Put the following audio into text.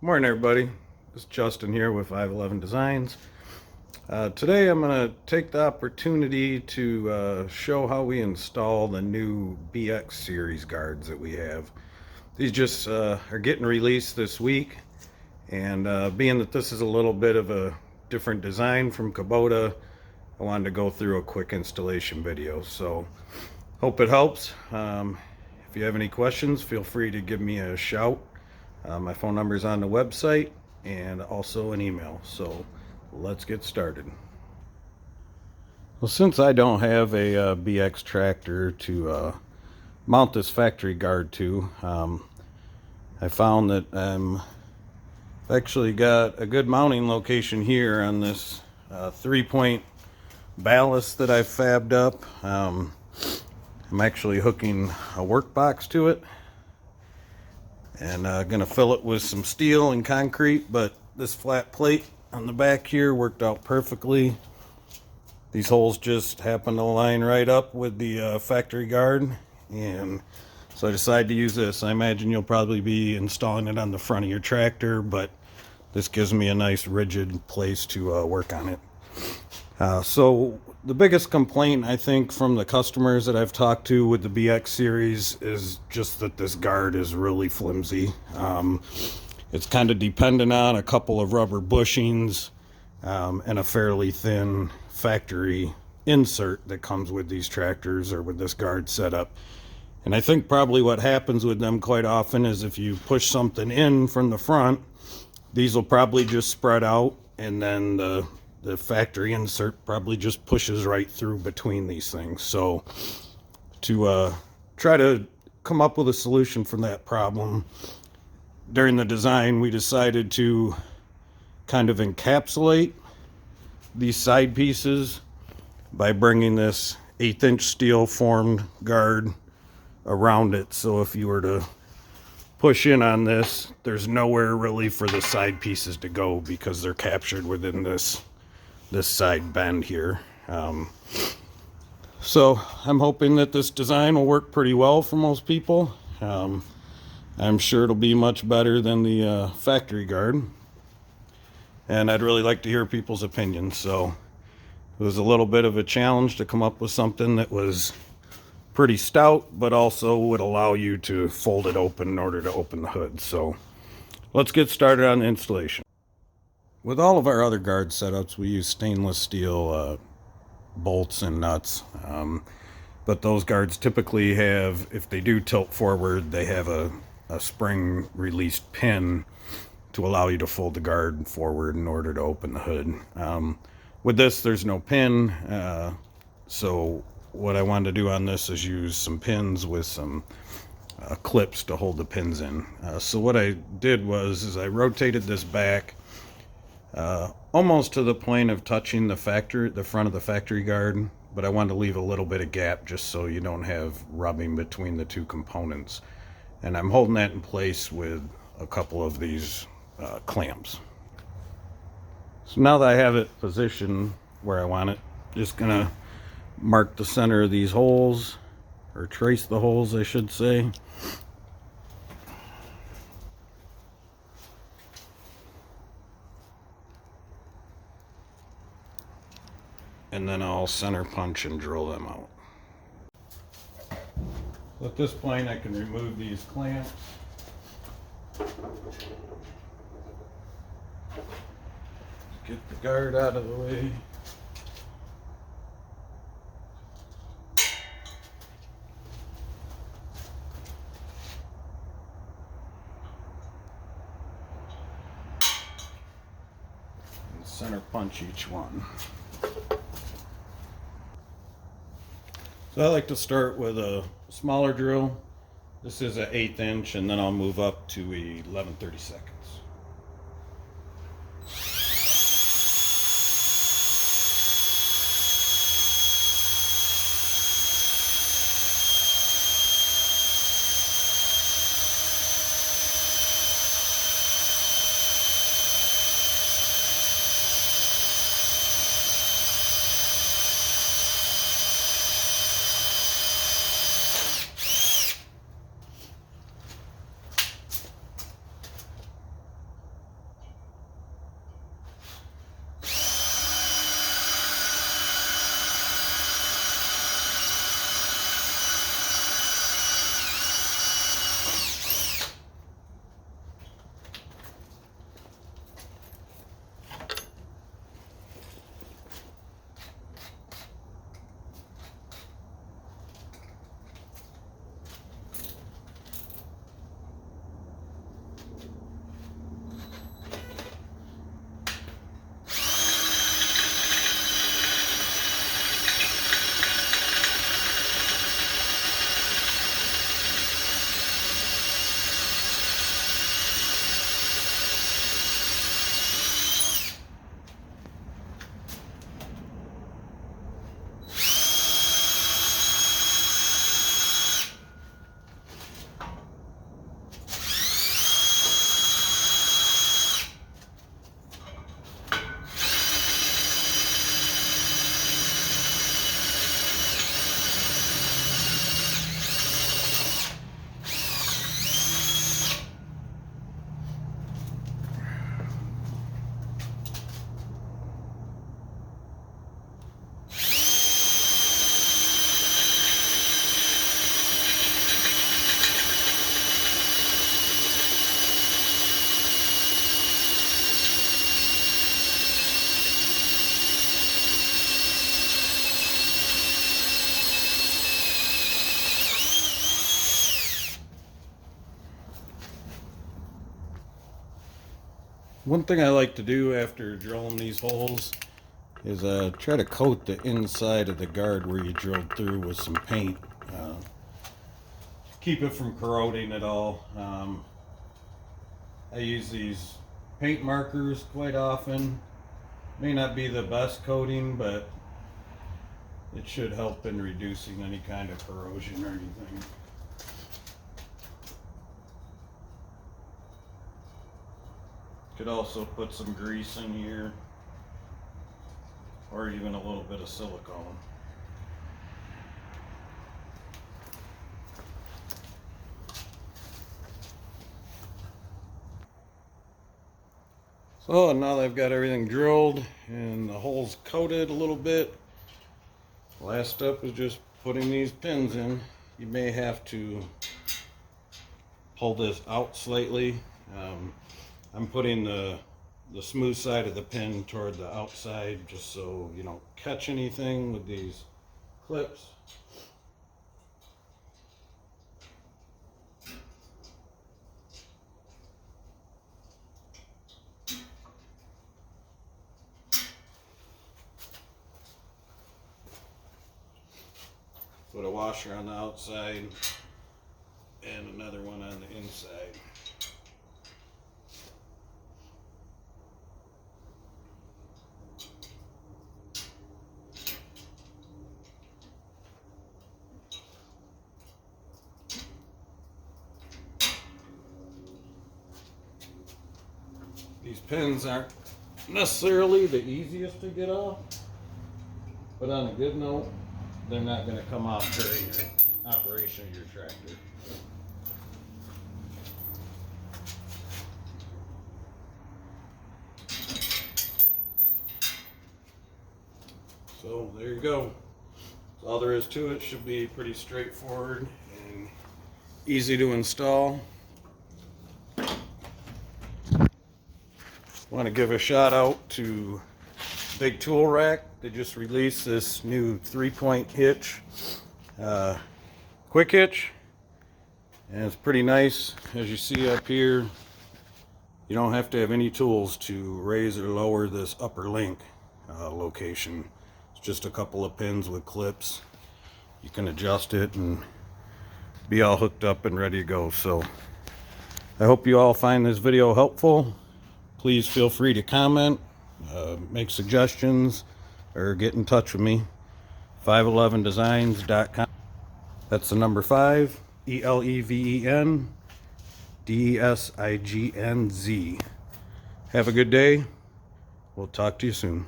Morning, everybody. This is Justin here with 511 Designs. Today I'm going to take the opportunity to show how we install the new BX series guards that we have. These just are getting released this week, and being that this is a little bit of a different design from Kubota, I wanted to go through a quick installation video. So hope it helps. If you have any questions, feel free to give me a shout. My phone number is on the website and also an email. So let's get started. Well, since I don't have a BX tractor to mount this factory guard to, I found that I've actually got a good mounting location here on this 3-point ballast that I've fabbed up. I'm actually hooking a work box to it, and gonna fill it with some steel and concrete, but this flat plate on the back here worked out perfectly. These holes just happen to line right up with the factory guard, and so I decided to use this. I imagine you'll probably be installing it on the front of your tractor, but this gives me a nice rigid place to work on it. So the biggest complaint, I think, from the customers that I've talked to with the BX series is just that this guard is really flimsy. It's kind of dependent on a couple of rubber bushings and a fairly thin factory insert that comes with these tractors or with this guard setup. And I think probably what happens with them quite often is if you push something in from the front, these will probably just spread out, and then the factory insert probably just pushes right through between these things. So to try to come up with a solution for that problem, during the design we decided to kind of encapsulate these side pieces by bringing this 1/8" steel formed guard around it. So if you were to push in on this, there's nowhere really for the side pieces to go because they're captured within this side bend here. So I'm hoping that this design will work pretty well for most people. I'm sure it'll be much better than the factory guard, and I'd really like to hear people's opinions. So it was a little bit of a challenge to come up with something that was pretty stout, but also would allow you to fold it open in order to open the hood. So let's get started on the installation. With all of our other guard setups, we use stainless steel bolts and nuts, but those guards typically have, if they do tilt forward, they have a spring released pin to allow you to fold the guard forward in order to open the hood. With this, there's no pin, so what I wanted to do on this is use some pins with some clips to hold the pins in. So what I did was I rotated this back almost to the point of touching the front of the factory guard, but I wanted to leave a little bit of gap just so you don't have rubbing between the two components. And I'm holding that in place with a couple of these clamps. So now that I have it positioned where I want it, just gonna mark the center of these holes, or trace the holes I should say. And then I'll center punch and drill them out. So at this point I can remove these clamps. Get the guard out of the way. And center punch each one. So I like to start with a smaller drill. This is an 1/8", and then I'll move up to 11/32. One thing I like to do after drilling these holes is try to coat the inside of the guard where you drilled through with some paint. Keep it from corroding at all. I use these paint markers quite often. May not be the best coating, but it should help in reducing any kind of corrosion or anything. Could also put some grease in here, or even a little bit of silicone. So now that I've got everything drilled and the holes coated a little bit, last step is just putting these pins in. You may have to pull this out slightly. I'm putting the smooth side of the pin toward the outside just so you don't catch anything with these clips. Put a washer on the outside and another one on the inside. These pins aren't necessarily the easiest to get off, but on a good note, they're not going to come off during your operation of your tractor. So there you go. That's all there is to it. Should be pretty straightforward and easy to install. Want to give a shout out to Big Tool Rack. They just released this new 3-point hitch, quick hitch, and it's pretty nice. As you see up here, you don't have to have any tools to raise or lower this upper link location. It's just a couple of pins with clips. You can adjust it and be all hooked up and ready to go. So I hope you all find this video helpful. Please feel free to comment, make suggestions, or get in touch with me. 511designs.com. That's the number 5, ELEVEN DESIGNZ. Have a good day. We'll talk to you soon.